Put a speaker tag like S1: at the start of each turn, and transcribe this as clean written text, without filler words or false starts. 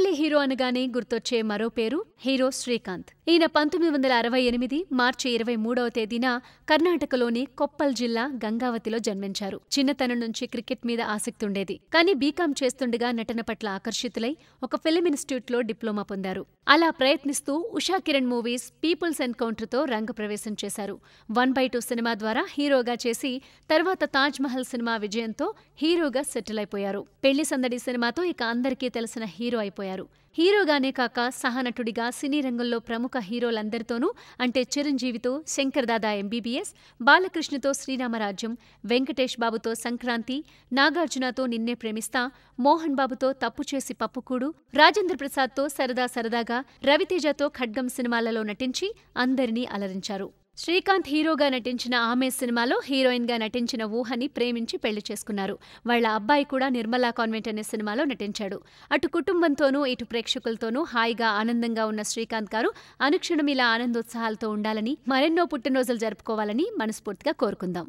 S1: నకిలీ హీరో అనగానే గుర్తొచ్చే మరో పేరు హీరో శ్రీకాంత్. ఈయన 1968 మార్చి 23వ తేదీన కర్ణాటకలోని కొప్పల్ జిల్లా గంగావతిలో జన్మించారు. చిన్నతనం నుంచి క్రికెట్ మీద ఆసక్తి ఉండేది. కానీ బీకాం చేస్తుండగా నటన పట్ల ఆకర్షితులై ఒక ఫిల్మ్ ఇన్స్టిట్యూట్లో డిప్లొమా పొందారు. అలా ప్రయత్నిస్తూ ఉషా కిరణ్ మూవీస్, పీపుల్స్ ఎన్కౌంటర్తో రంగప్రవేశం చేశారు. 1/2 సినిమా ద్వారా హీరోగా చేసి తర్వాత తాజ్ మహల్ సినిమా విజయంతో హీరోగా సెటిల్ అయిపోయారు. పెళ్లి సందడి సినిమాతో ఇక అందరికీ తెలిసిన హీరో అయిపోయారు. హీరోగానే కాక సహనటుడిగా సినీ రంగంలో ప్రముఖ హీరోలందరితోనూ అంటే చిరంజీవితో శంకర్దాదా ఎంబీబీఎస్, బాలకృష్ణతో శ్రీరామరాజ్యం, వెంకటేష్ బాబుతో సంక్రాంతి, నాగార్జునతో నిన్నే ప్రేమిస్తా, మోహన్ బాబుతో తప్పు చేసి పప్పుకూడు, రాజేంద్ర ప్రసాద్తో సరదా సరదాగా, రవితేజతో ఖడ్గం సినిమాలలో నటించి అందరినీ అలరించారు. శ్రీకాంత్ హీరోగా నటించిన ఆమె సినిమాలో హీరోయిన్గా నటించిన ఊహని ప్రేమించి పెళ్లి చేసుకున్నారు. వాళ్ల అబ్బాయి కూడా నిర్మలా కాన్వెంట్ అనే సినిమాలో నటించాడు. అటు కుటుంబంతోనూ ఇటు ప్రేక్షకులతోనూ హాయిగా ఆనందంగా ఉన్న శ్రీకాంత్ గారు అనుక్షణం ఇలా ఆనందోత్సాహాలతో ఉండాలని, మరెన్నో పుట్టినరోజులు జరుపుకోవాలని మనస్ఫూర్తిగా కోరుకుందాం.